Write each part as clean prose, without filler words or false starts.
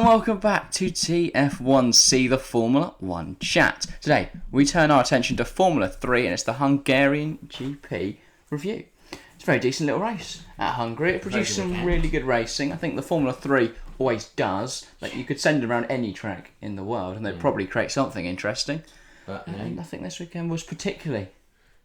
welcome back to TF1C, the Formula 1 chat. Today, we turn our attention to Formula 3 and it's the Hungarian GP review. It's a very decent little race at Hungary. It produced some really good racing. I think the Formula 3 always does. Like, you could send it around any track in the world and they'd probably create something interesting. But I think this weekend was particularly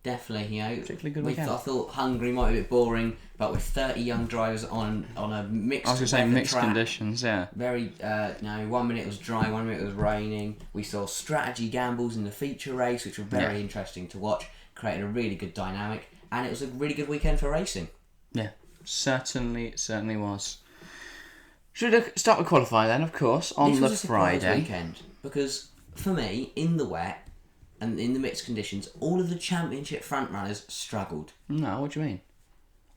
particularly good weekend. I thought Hungary might be a bit boring, but with 30 young drivers on a mixed. I was going to say mixed track, conditions, yeah. Very, 1 minute it was dry, 1 minute it was raining. We saw strategy gambles in the feature race, which were very interesting to watch, created a really good dynamic, and it was a really good weekend for racing. Yeah, certainly was. Should we start with qualifying then, of course, on this the was a Friday weekend, because for me, in the wet and in the mixed conditions, all of the championship front runners struggled. No, what do you mean?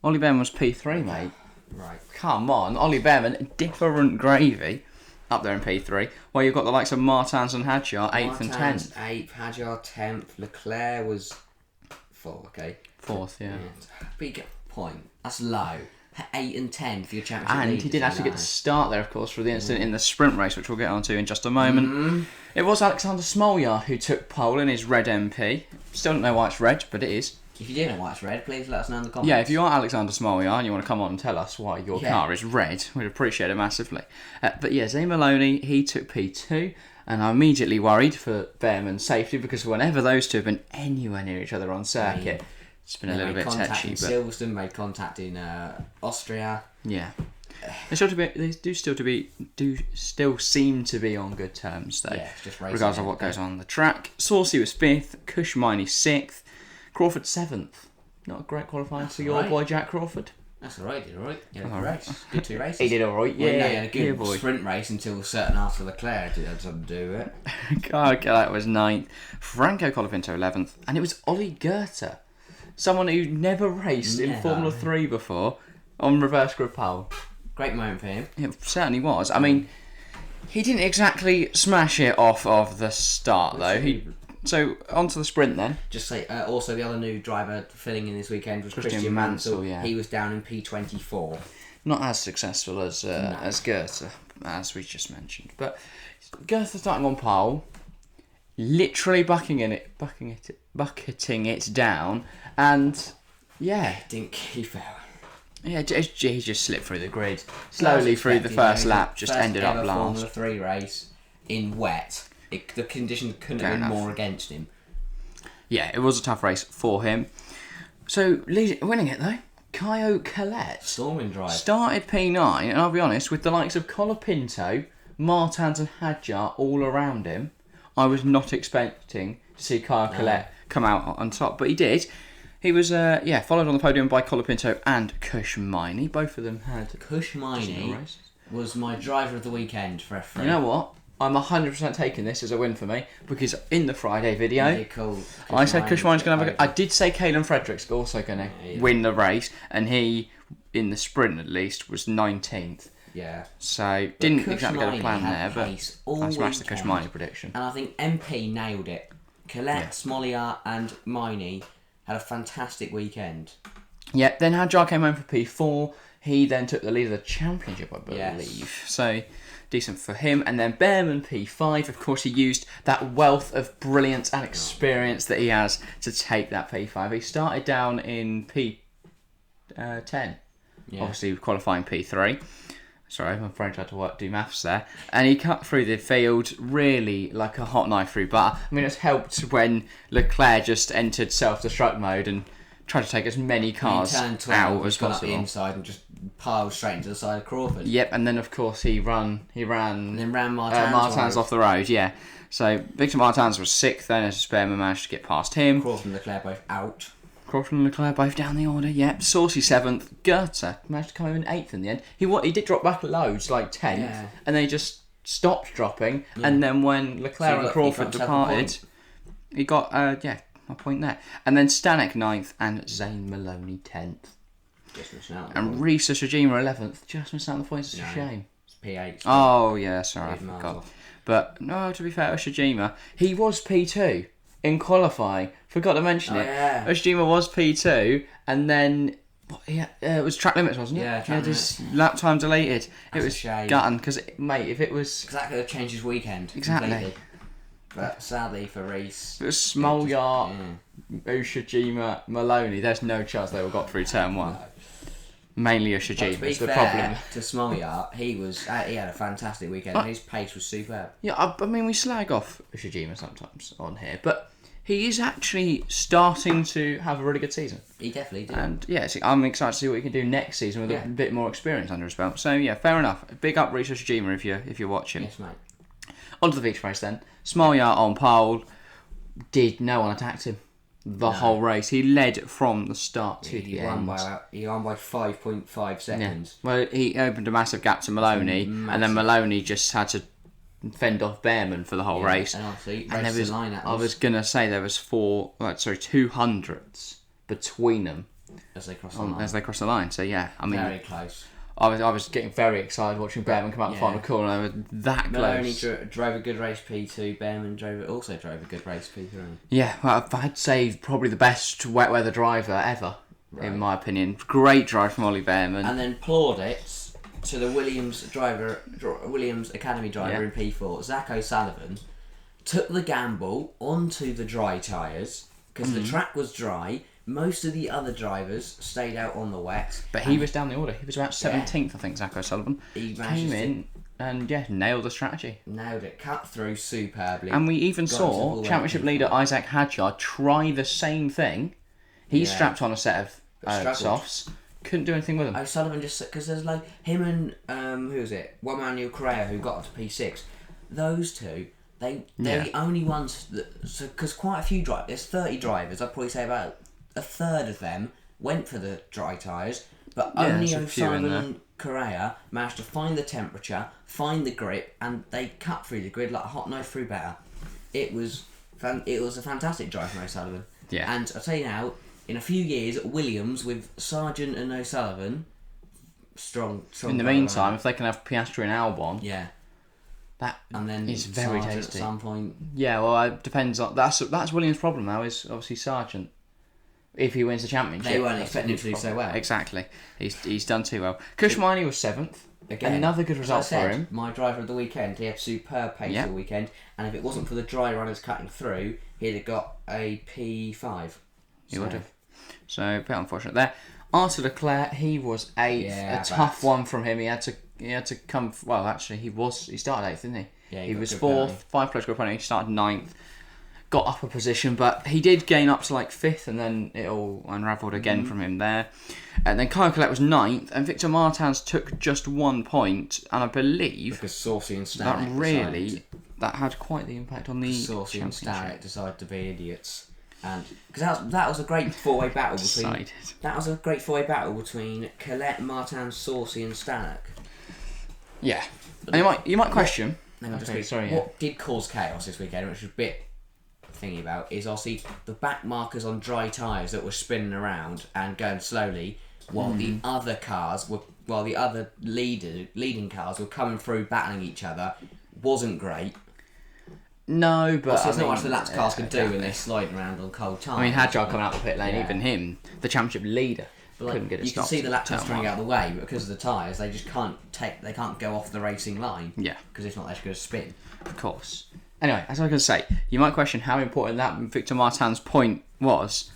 Ollie Bearman was P3, mate. Right. Come on, Ollie Bearman, different gravy up there in P3, where you've got the likes of Martins and Hadjar, 8th and 10th. 8th, Hadjar 10th, Leclerc was 4th, okay? 4th, yeah. Big point. That's low. 8 and 10 for your championship And leaders he didn't actually low. get to start there, of course, for the incident in the sprint race, which we'll get onto in just a moment. It was Alexander Smolyar who took pole in his red MP. Still don't know why it's red, but it is. If you do know why it's red, please let us know in the comments. Yeah, if you are Alexander Smolyar and you want to come on and tell us why your car is red, we'd appreciate it massively. But yeah, Zane Maloney, he took P2, and I immediately worried for Bearman's safety because whenever those two have been anywhere near each other on circuit, it's been a little bit touchy. But Silverstone made contact in Austria. Yeah, they still seem to be on good terms though. Yeah, it's just racing regardless of what goes on the track. Saucy was 5th, Kushmini 6th, Crawford 7th. Not a great qualifying for your boy Jack Crawford. That's alright, did alright. He had a race. Good 2 races. He did alright, yeah. Well, no, he had a good sprint race until certain after Leclerc had something to do with it. God, that was 9th. Franco Colapinto 11th, and it was Ollie Goethe, someone who never raced in Formula 3 before, on reverse grid pole. Great moment for him. It certainly was. I mean, he didn't exactly smash it off of the start, though. So, on to the sprint then. Just say, also the other new driver filling in this weekend was Christian Mansell. Yeah. He was down in P24. Not as successful as Goethe, as we just mentioned. But Goethe starting on pole, literally bucketing it down, and yeah. Didn't keep out. Yeah, he just slipped through the grid. Slowly through the first lap, just ended up last. Formula 3 race in wet. The conditions couldn't have been more against him. Yeah, it was a tough race for him. So, winning it though, Caio Collet. Storming drive. Started P9, and I'll be honest, with the likes of Colapinto, Martins and Hadjar all around him, I was not expecting to see Caio Collet come out on top, but he did. He was, followed on the podium by Colapinto and Kushmini. Both of them had... Kushmini was my driver of the weekend for F3. You know what? I'm 100% taking this as a win for me, because in the Friday video, I said Kushmini's going to have a go. I did say Caelan Fredericks also going to win the race, and he, in the sprint at least, was 19th. Yeah. So, didn't exactly get a plan there, but I smashed the Kushmini prediction. And I think MP nailed it. Collet, Smolyar and Miney had a fantastic weekend. Yeah, then Hadjar came home for P4. He then took the lead of the championship, I believe. Yes. So, decent for him. And then Bearman P5. Of course, he used that wealth of brilliance and experience that he has to take that P5. He started down in P10. Obviously, qualifying P3. Sorry, I'm afraid I had to do maths there. And he cut through the field really like a hot knife through butter. I mean, it's helped when Leclerc just entered self-destruct mode and tried to take as many cars out as possible. Up the inside and just piled straight into the side of Crawford. Yep, and then of course he ran Martins off the road. Yeah, so Victor Martins was 6th. Then as Bearman managed to get past him. Crawford and Leclerc both out. Crawford and Leclerc both down the order. Yep, Saucy 7th. Goethe managed to come in 8th in the end. He did drop back loads, like 10th, and then he just stopped dropping. Yeah. And then when Leclerc and Crawford departed, he got a point there. And then Stanek 9th and Zane Maloney 10th. Just missing out. And Risa Shijima 11th. Just missing out the points. It's a shame. It's P8. Oh yeah, sorry, I forgot. But no, to be fair, Shijima, he was P2 in qualifying. Forgot to mention it. Yeah. Shijima was P2, and then Yeah, it was track limits, wasn't it? Yeah, track just lap time deleted. That's it was a shame. gutting because, mate, if it was... Because that could have changed his weekend. Exactly. Completely. But sadly for Reese... If it was Smolyar, Ushijima, Maloney, there's no chance they would have got through turn 1. No. Mainly Ushijima is the problem. To Smolyar, he had a fantastic weekend. His pace was superb. Yeah, I mean, we slag off Ushijima sometimes on here, but he is actually starting to have a really good season. He definitely did. And yeah, I'm excited to see what he can do next season with a bit more experience under his belt. So yeah, fair enough. Big up Reese Ushijima if you're watching. Yes, mate. On to the feature race then. Smolyar on pole. No one attacked him the whole race. He led from the start to the end. He won by 5.5 seconds. Yeah. Well, he opened a massive gap to Maloney, and then Maloney just had to fend off Bearman for the whole race. And obviously, I was going to say there was 200s between them as they crossed the line. So yeah, I mean, very close. I was getting very excited watching Bearman come out the final corner. I was that close. Maloney drove a good race P2. Bearman also drove a good race P3. Yeah, well, I'd say probably the best wet weather driver ever, in my opinion. Great drive from Ollie Bearman. And then plaudits to the Williams Academy driver in P4, Zak O'Sullivan, took the gamble onto the dry tyres because the track was dry. Most of the other drivers stayed out on the wet. But he was down the order. He was about 17th, I think, Zak O'Sullivan. He came in and, nailed the strategy. Nailed it. Cut through superbly. And we even saw championship leader Isaac Hadjar try the same thing. He strapped on a set of softs. Couldn't do anything with them. O'Sullivan just... Because there's like him and... who was it? Manuel Correa, who got up to P6. Those two... They're the only ones that... Because quite a few drivers... There's 30 drivers. I'd probably say about... A third of them went for the dry tyres, but only O'Sullivan and Correa managed to find the temperature, find the grip, and they cut through the grid like a hot knife through butter. It was a fantastic drive from O'Sullivan. Yeah. And I'll tell you now, in a few years, Williams with Sargent and O'Sullivan, strong. In the meantime, if they can have Piastri and Albon, that and then is very Sargent tasty. At some point. Yeah, well, it depends on that's Williams' problem now. Is obviously Sargent. If he wins the championship, they weren't expecting him to do so well. Exactly, he's done too well. Kushmani was 7th. Again, another good result for him. My driver of the weekend, he had superb pace all weekend, and if it wasn't for the dry runners cutting through, he'd have got a P5. He would have. So a bit unfortunate there. Arthur Leclerc, he was 8th. A tough one from him. He had to come. Well, actually, he started 8th, didn't he? Yeah, he was 4th. 5 plus group penalty. He started 9th. Got up a position, but he did gain up to like 5th, and then it all unravelled again from him there. And then Kyle Collette was 9th, and Victor Martins took just 1 point, and I believe because Saucy and Stanek that had quite the impact on the Saucy and Stanek decided to be idiots, and because that was a great four-way battle between Collette, Martins, Saucy, and Stanek. Yeah, and you might question. What did cause chaos this weekend, which was a bit thingy about, is obviously the back markers on dry tyres that were spinning around and going slowly while the other leading cars were coming through battling each other wasn't great. No, but there's not much the laps cars can do when they're sliding around on cold tyres. I mean, Hadjar coming out the pit lane, even him, the championship leader, couldn't get it stopped. You can see the lap times running out of the way, but because of the tyres, they just can't go off the racing line. Yeah, because if not, they're just going to spin. Of course. Anyway, as I was going to say, you might question how important that Victor Martins' point was.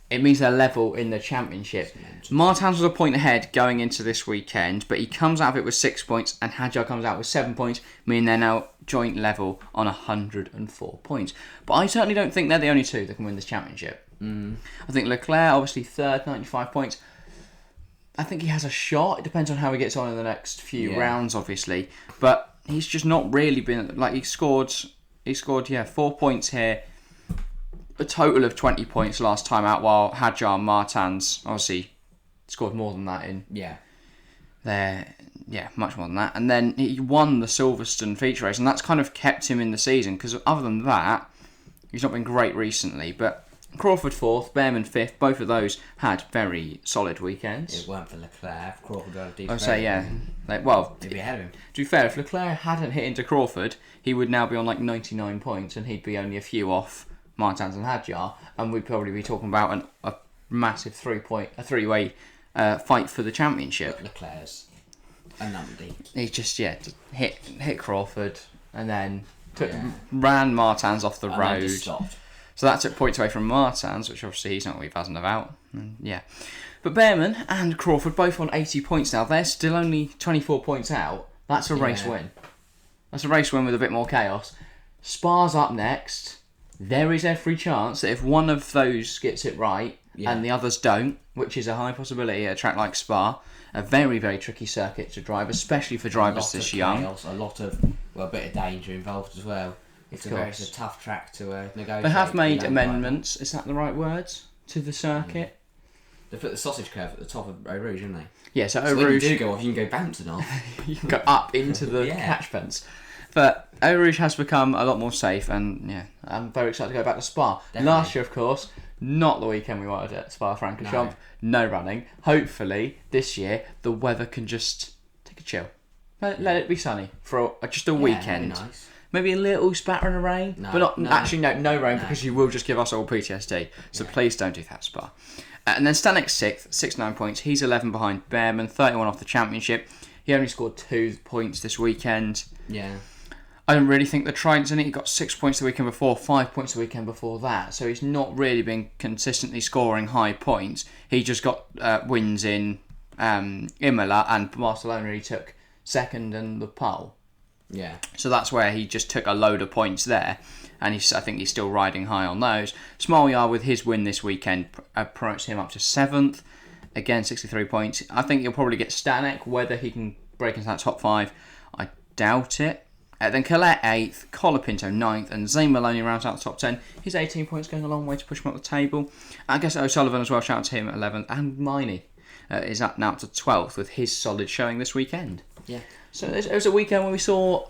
It means they're level in the championship. Martins was a point ahead going into this weekend, but he comes out of it with 6 points, and Hadjar comes out with 7 points, meaning they're now joint level on 104 points. But I certainly don't think they're the only two that can win this championship. I think Leclerc, obviously third, 95 points. I think he has a shot. It depends on how he gets on in the next few rounds, obviously. But he's just not really been... Like, he scored 4 points here. A total of 20 points last time out, while Hadjar and Martins obviously scored more than that in... much more than that. And then he won the Silverstone feature race, and that's kind of kept him in the season, because other than that, he's not been great recently. But Crawford 4th, Bearman 5th, both of those had very solid weekends. It weren't for Leclerc. Crawford got a decent... I'd say, he'd be ahead of him. To be fair, if Leclerc hadn't hit into Crawford, he would now be on like 99 points, and he'd be only a few off Martins and Hadjar, and we'd probably be talking about a massive three-way fight for the championship. Leclerc's a numpty. He just hit Crawford and then ran Martins off the road. Then just stopped. So that took points away from Martins, which obviously he's not really buzzing about. But Bearman and Crawford both on 80 points now. They're still only 24 points out. That's a race win. That's a race win with a bit more chaos. Spa's up next. There is every chance that if one of those gets it right and the others don't, which is a high possibility at a track like Spa, a very, very tricky circuit to drive, especially for drivers this young. Chaos, a lot of, a bit of danger involved as well. It's a tough track to negotiate. They have made amendments, is that the right words, to the circuit? They put the sausage curve at the top of Eau Rouge, didn't they? Yeah, so Eau When you Rouge, do go off, you can go bouncing off. you can go up into the catch fence. But Eau Rouge has become a lot more safe, and I'm very excited to go back to Spa. Definitely. Last year, of course, not the weekend we wanted at Spa-Francorchamps. No running. Hopefully, this year, the weather can just take a chill. Let it be sunny for just a weekend. That'd be nice. Maybe a little spatter of rain, but no rain because you will just give us all PTSD. So please don't do that, Spa. And then Stanek 6th, 69 points. He's 11 behind Bearman, 31 off the championship. He only scored 2 points this weekend. Yeah. I don't really think the Trident's in it. He got 6 points the weekend before, 5 points the weekend before that. So he's not really been consistently scoring high points. He just got wins in Imola and Barcelona. He took second and the pole. Yeah. So that's where he just took a load of points there. And I think he's still riding high on those. Smolyar, with his win this weekend, promotes him up to 7th. Again, 63 points. I think he'll probably get Stanek. Whether he can break into that top 5, I doubt it. Then Colette 8th, Colapinto 9th, and Zane Maloney rounds out the top 10. His 18 points going a long way to push him up the table. I guess O'Sullivan as well, shout out to him at 11th. And Miney is up now to 12th with his solid showing this weekend. Yeah. So it was a weekend where we saw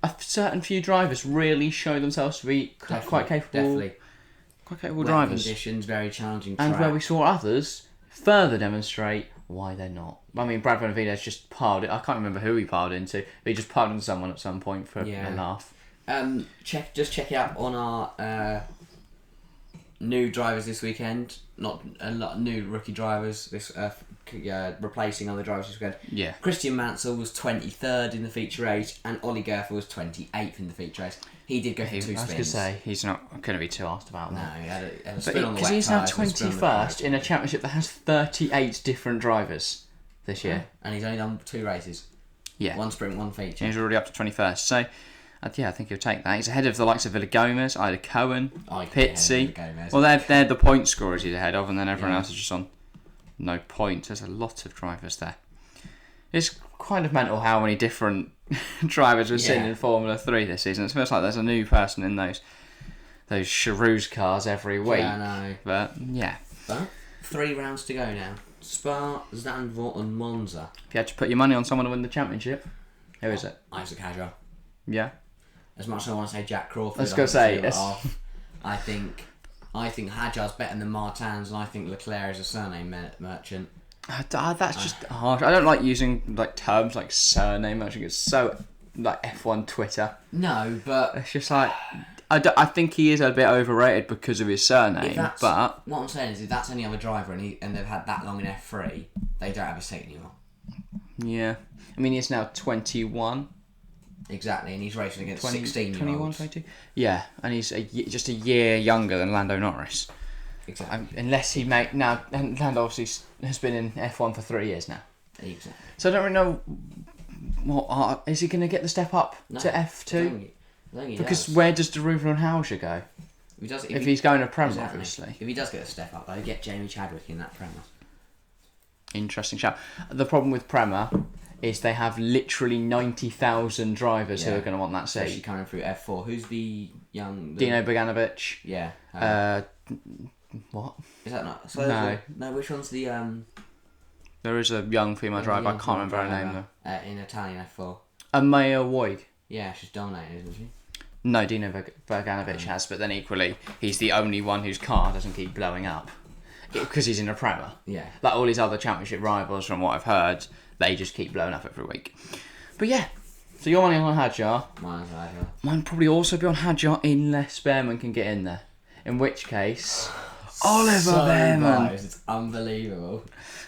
a certain few drivers really show themselves to be quite capable drivers. Conditions, very challenging track. And where we saw others further demonstrate why they're not. I mean, Brad Benavidez just piled it. I can't remember who he piled into, but he just piled into someone at some point for a laugh. Check it out on our new drivers this weekend. Not a lot of new rookie drivers. This replacing other drivers this weekend. Yeah. Christian Mansell was 23rd in the feature race, and Ollie Gerfer was 28th in the feature race. He did go for 2 spins. I was going to say, he's not going to be too asked about No, that. he had a spin on the because wet he's now tyres and a spin on the 21st in a championship that has 38 different drivers this year. And he's only done 2 races. Yeah. 1 sprint, 1 feature. And he's already up to 21st. So, I think he'll take that. He's ahead of the likes of Villa Gomez, Ida Cohen, Pitsy. Well, they're the point scorers he's ahead of, and then everyone else is just on no points. There's a lot of drivers there. It's kind of mental how many different drivers we're seeing in Formula 3 this season. It feels like there's a new person in those Charouz cars every week. Yeah, I know. But, But 3 rounds to go now. Spa, Zandvoort and Monza. If you had to put your money on someone to win the championship, who is it? Isaac Hadjar. Yeah. As much as I want to say Jack Crawford, I was going to say, I think Hadjar's better than Martins, and I think Leclerc is a surname merchant. That's just harsh. I don't like using terms like surname merchant. It's so like F1 Twitter. No, but it's just like I think he is a bit overrated because of his surname. But what I'm saying is, if that's any other driver and they've had that long in F3, they don't have a seat anymore. Yeah, I mean he's now 21. Exactly, and he's racing against 16-year-olds. 21, 22? Yeah, and he's just a year younger than Lando Norris. Exactly. Unless he now, and Lando obviously has been in F1 for 3 years now. Exactly. So I don't really know is he going to get the step up to F2? I think he because does. where does Deruva and Hauser go? If he's going to Prem, obviously. If he does get a step up, though, get Jamie Chadwick in that Prem. Interesting shout. The problem with Prema is they have literally 90,000 drivers who are going to want that seat. Especially coming through F4. Who's the young... Dino Boganovic. Yeah. What? Is that not... No. No, which one's the... There is a young female driver, I can't remember her name though. In Italian F4. Amaya Woig. Yeah, she's dominating, isn't she? No, Dino Boganovic has, but then equally, he's the only one whose car doesn't keep blowing up. Because he's in a Prema. Yeah. Like all his other championship rivals, from what I've heard, they just keep blowing up every week. But yeah, so your money on Hadjar. Mine's Hadjar. Mine would probably also be on Hadjar unless Bearman can get in there. In which case, Oliver Bearman. It's unbelievable.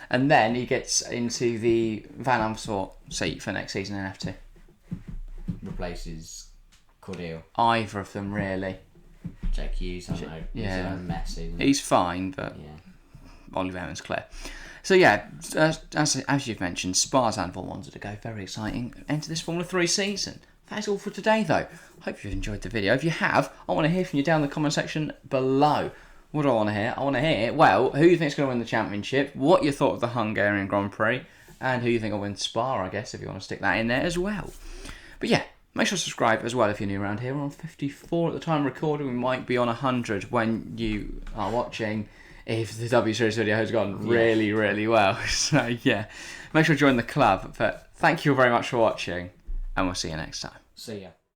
And then he gets into the Van Amersfoort seat for next season in F2. Replaces Cordeal. Either of them, really. Jake Hughes, I don't know. Yeah. He's a mess, isn't he? He's fine, but Ollie Bearman's clear. So yeah, as you've mentioned, Spa's and wanted to go. Very exciting. Enter this Formula 3 season. That's all for today, though. Hope you've enjoyed the video. If you have, I want to hear from you down in the comment section below. What do I want to hear? I want to hear, well, who you think is going to win the championship, what you thought of the Hungarian Grand Prix, and who you think will win Spa, I guess, if you want to stick that in there as well. But yeah, make sure to subscribe as well if you're new around here. We're on 54 at the time of recording. We might be on 100 when you are watching, if the W Series video has gone really, really well. So yeah, make sure to join the club. But thank you very much for watching, and we'll see you next time. See ya.